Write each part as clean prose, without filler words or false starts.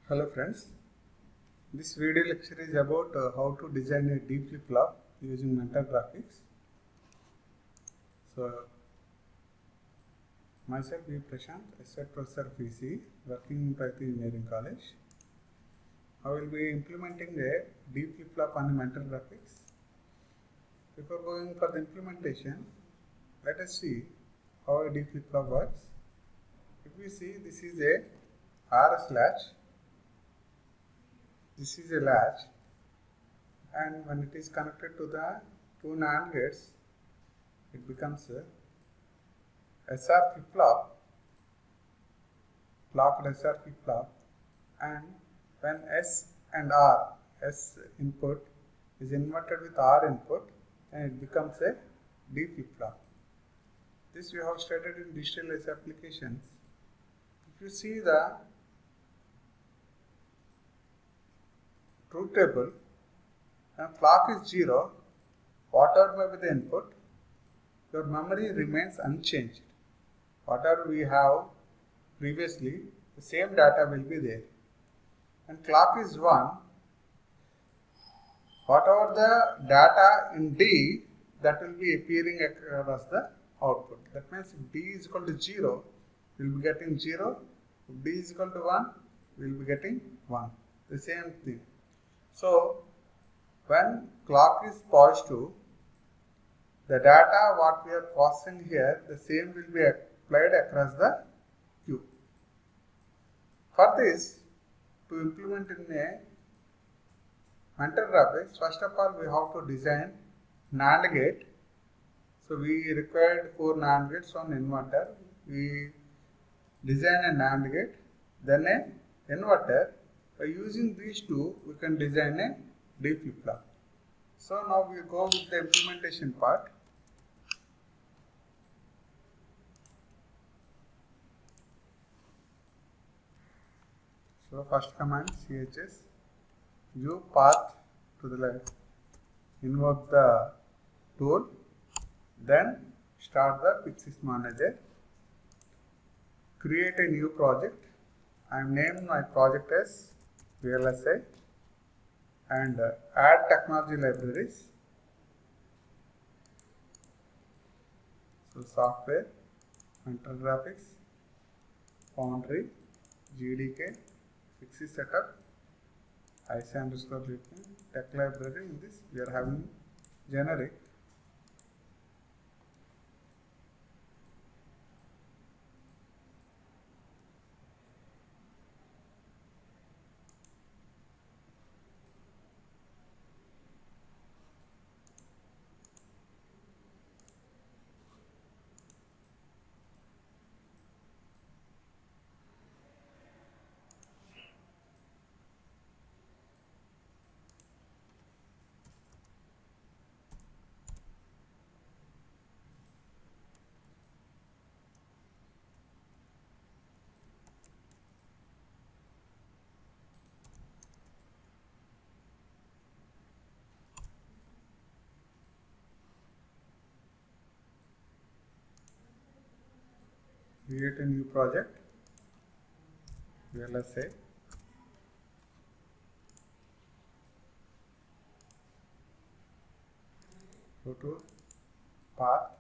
Hello friends, this video lecture is about how to design a D flip-flop using mental graphics. So, myself V. Prashant, Associate Professor of PC, working in Pragati Engineering College. I will be implementing a D flip-flop on the mental graphics. Before going for the implementation, let us see how a D flip-flop works. If we see, this is a RS latch. This is a latch, and when it is connected to the two NAND gates, it becomes a SR flip-flop, locked SR flip-flop, and when S and R, S input is inverted with R input, then it becomes a D flip-flop. This we have studied in digital laser applications. If you see the truth table, when clock is 0, whatever may be the input, your memory remains unchanged. Whatever we have previously, the same data will be there. When clock is 1, whatever the data in D, that will be appearing across the output. That means if D is equal to 0, we will be getting 0. If D is equal to 1, we will be getting 1. The same thing. So, when clock is positive, the data what we are processing here, the same will be applied across the queue. For this, to implement in a mental graphics, first of all we have to design NAND gate. So we required 4 NAND gates on inverter. We design a NAND gate, then a inverter. By using these two, we can design a D flip-flop. So now we go with the implementation part. So first command chs view path to the left, invoke the tool, then start the Pixis manager, create a new project. I am named my project as VLSI and add technology libraries. So software, mental graphics, Foundry, GDK, Pixis setup, IC underscore written, tech library. In this we are having generic. Create a new project, VLSI. Go to path,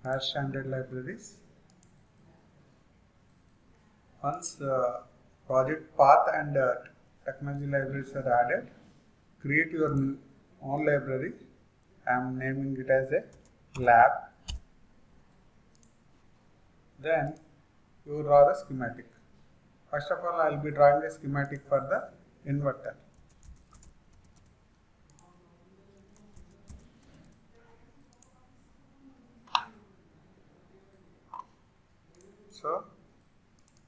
add standard libraries. Once the project path and technology libraries are added, create your own library. I am naming it as a lab. Then you draw the schematic. First of all, I will be drawing a schematic for the inverter. So,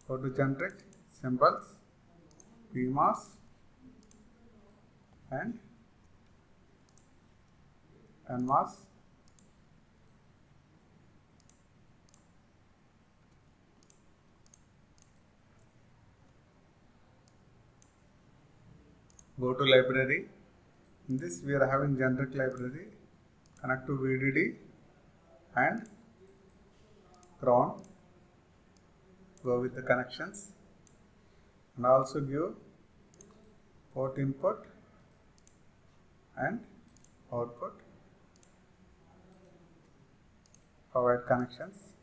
go to generic, symbols, PMOS and NMOS. Go to library. In this we are having generic library. connect to VDD and ground, go with the connections, and also give port input and output, provide connections,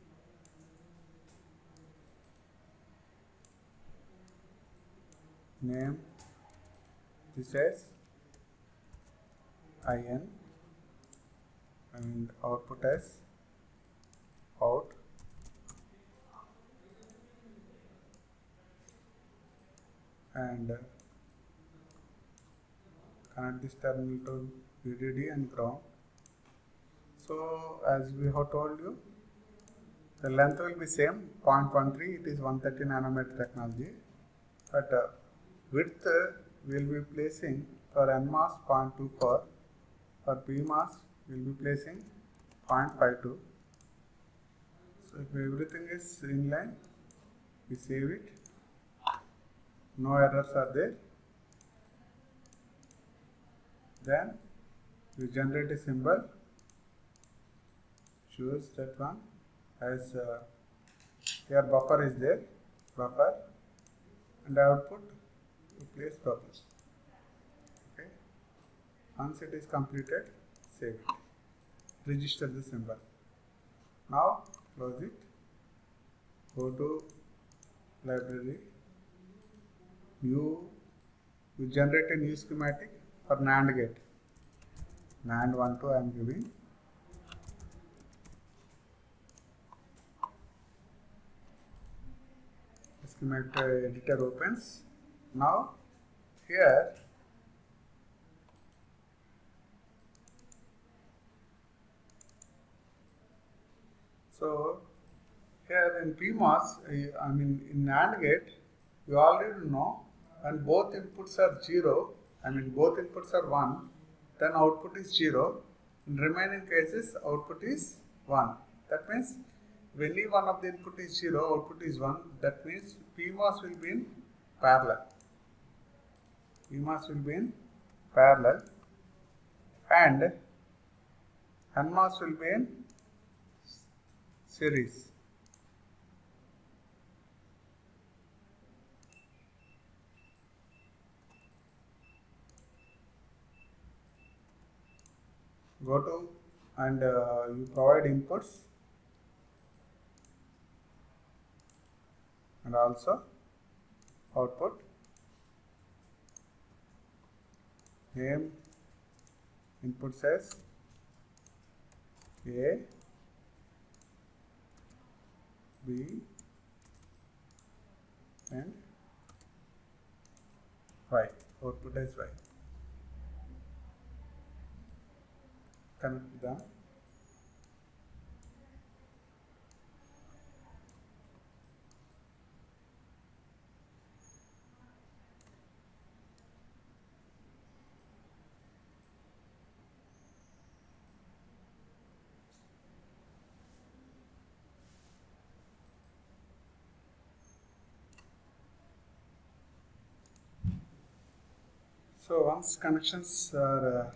name this as IN and output as out, and connect this terminal to VDD and ground. So as we have told you, the length will be same 0.13, it is 130 nanometer technology, but width we will be placing for NMOS 0.24, for PMOS we will be placing 0.52. So if everything is in line, we save it, no errors are there, then we generate a symbol, choose that one as here buffer is there, buffer, and output we place buffers. Okay. Once it is completed, save it, register the symbol. Now close it, go to library, you generate a new schematic for NAND gate, NAND 1 2 I am giving. Schematic editor opens. Now here so here in PMOS, I mean in NAND gate, you already know when both inputs are 0, I mean both inputs are 1, then output is 0. In remaining cases, output is 1. That means when any one of the input is 0, output is 1. That means PMOS will be in parallel. PMOS will be in parallel and NMOS will be in series. Go to and you provide inputs and also output, name input says A, B and Y, output as Y. Connect them. So once connections are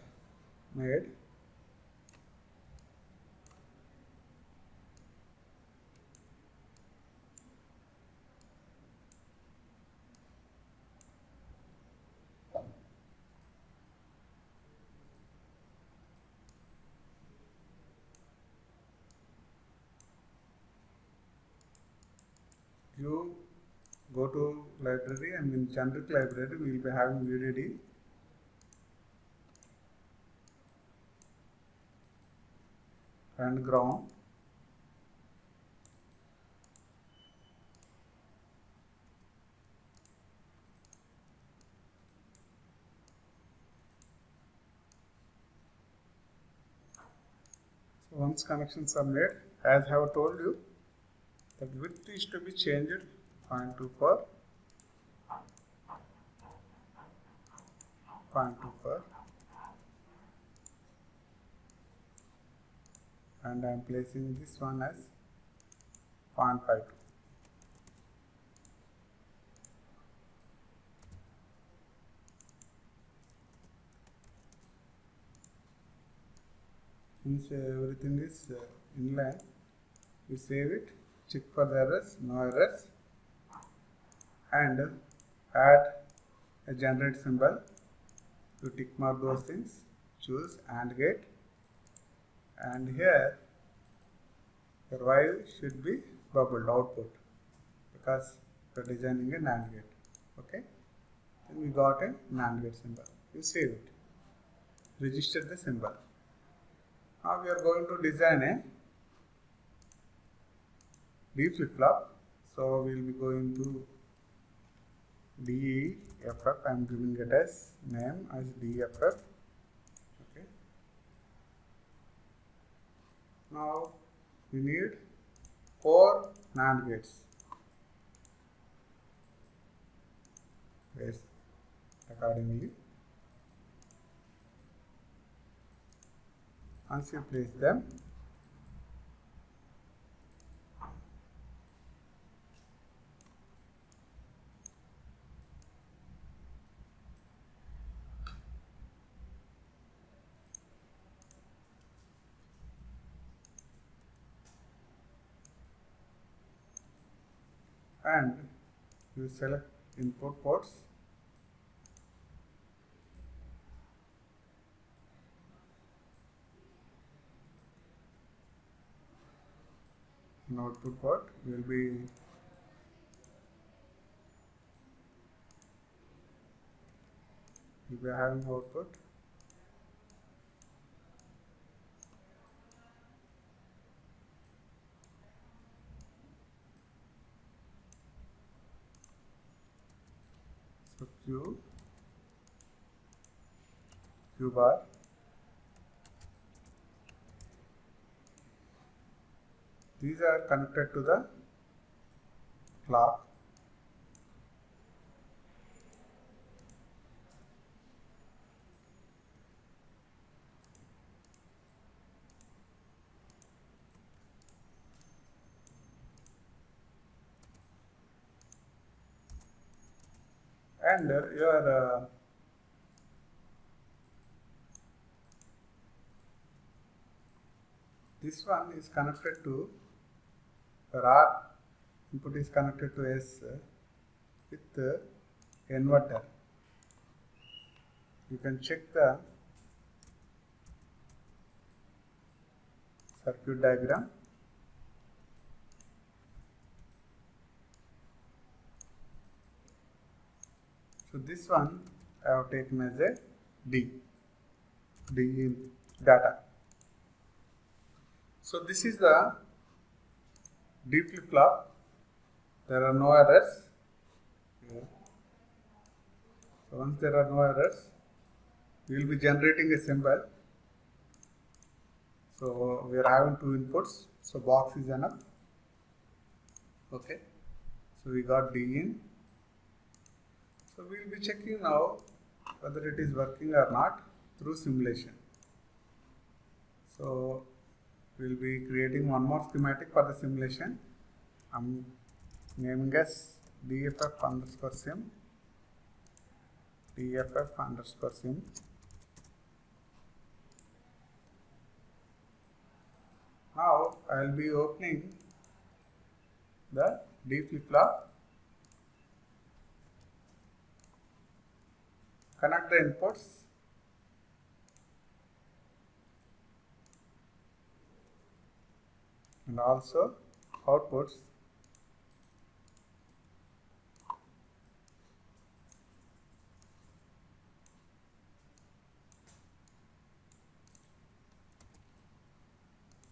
made, you go to library and in generic library we will be having VDD and ground. So once connections are made, as I have told you, the width is to be changed 0.24, 0.24, and I am placing this one as 0.52. means everything is inline. We save it, check for the errors, no errors, and add a generate symbol to tick mark those things. Choose AND gate, and here your Y should be bubbled output because we are designing a NAND gate. Okay, then we got a NAND gate symbol. You save it, register the symbol. Now we are going to design a D flip-flop. So we will be going to DFF. I am giving it as name as DFF. Okay. Now we need 4 NAND gates. Place accordingly. Once you place them, and you select input ports. In output port will be having output. So Q bar, these are connected to the clock. And your this one is connected to R input is connected to S with inverter. You can check the circuit diagram. So this one I have taken as a D in data. So this is the D flip-flop. There are no errors here. So once there are no errors, we will be generating a symbol. So we are having 2 inputs, so box is enough. Okay, so we got D in. So we will be checking now whether it is working or not through simulation. So we will be creating one more schematic for the simulation. I'm naming as DFF underscore sim. DFF underscore sim. Now I will be opening the D flip-flop. Connect the inputs. And also outputs.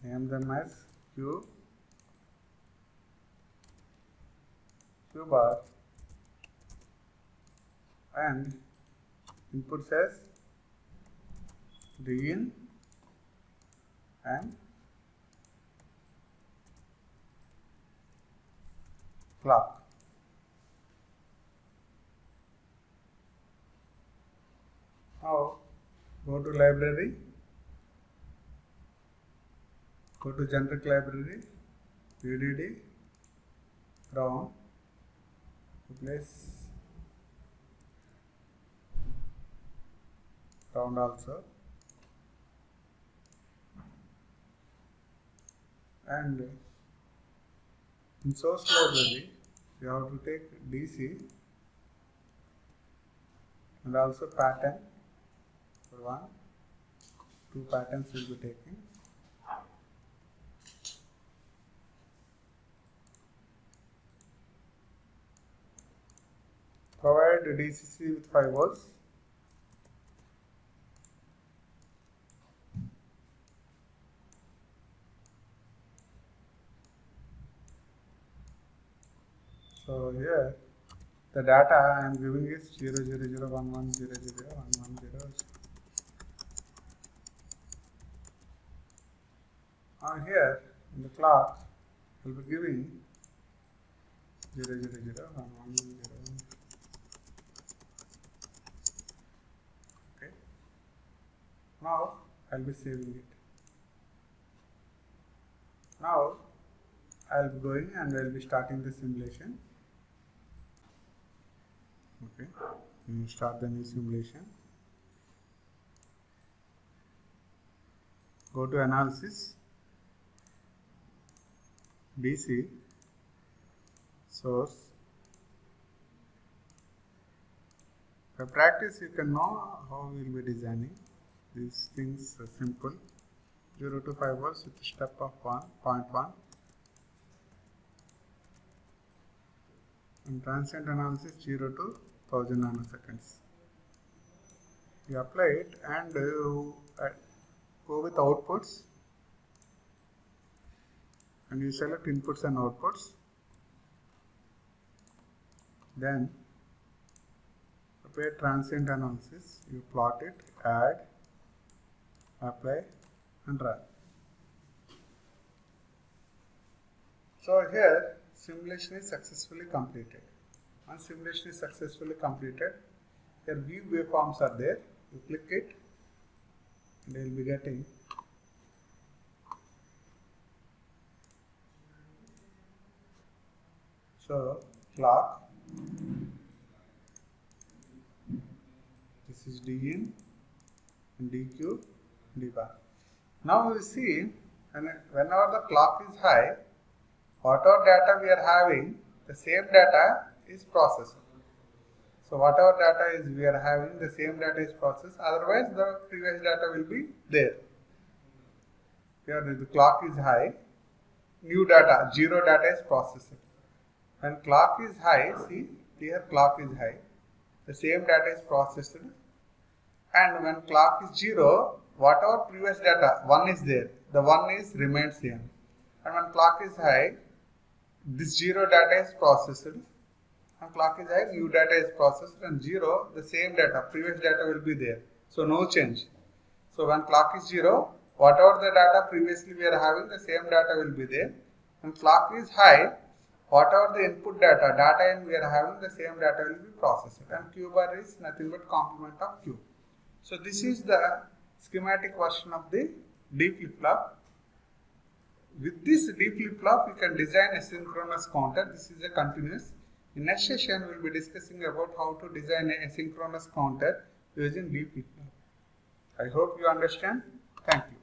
Name them as Q bar, and input says D in and clock. Now go to library, go to generic library, VDD, ground, replace ground also. and in source library you have to take DC and also pattern for 1, 2 patterns will be taken. Provide DCC with 5 volts. So here the data I am giving is 0, 0, 0, 1, 1, 0, 0, 1, 1, 0. Here in the clock I will be giving 0, 0, 0, 1, 1, 0, 1. Okay. Now I will be saving it. Now I will be going and I will be starting the simulation. Okay, you start the new simulation. Go to analysis, DC, source. For practice, you can know how we will be designing these things. Simple. 0 to 5 volts with a step of 1.1. And transient analysis 0 to 1000 nanoseconds. You apply it and go with outputs and you select inputs and outputs. Then prepare transient analysis. You plot it, add, apply and run. So here simulation is successfully completed. Once simulation is successfully completed, here view waveforms are there. You click it and you will be getting so clock. This is D in and DQ, D bar. Now we see whenever the clock is high, whatever data we are having, the same data is processed. So whatever data is we are having, the same data is processed. Otherwise, the previous data will be there. Here the clock is high, new data, 0 data is processed. When clock is high, see here clock is high, the same data is processed. And when clock is 0, whatever previous data 1 is there, the 1 is remains same. And when clock is high, this 0 data is processed. And clock is high, new data is processed, and 0, the same data, previous data will be there. So no change. So when clock is 0, whatever the data previously we are having, the same data will be there. When clock is high, whatever the input data in we are having, the same data will be processed. And Q bar is nothing but complement of Q. So this is the schematic version of the D flip-flop. With this D flip-flop, you can design a synchronous counter. This is a continuous. In next session, we will be discussing about how to design a synchronous counter using D flip-flop. I hope you understand. Thank you.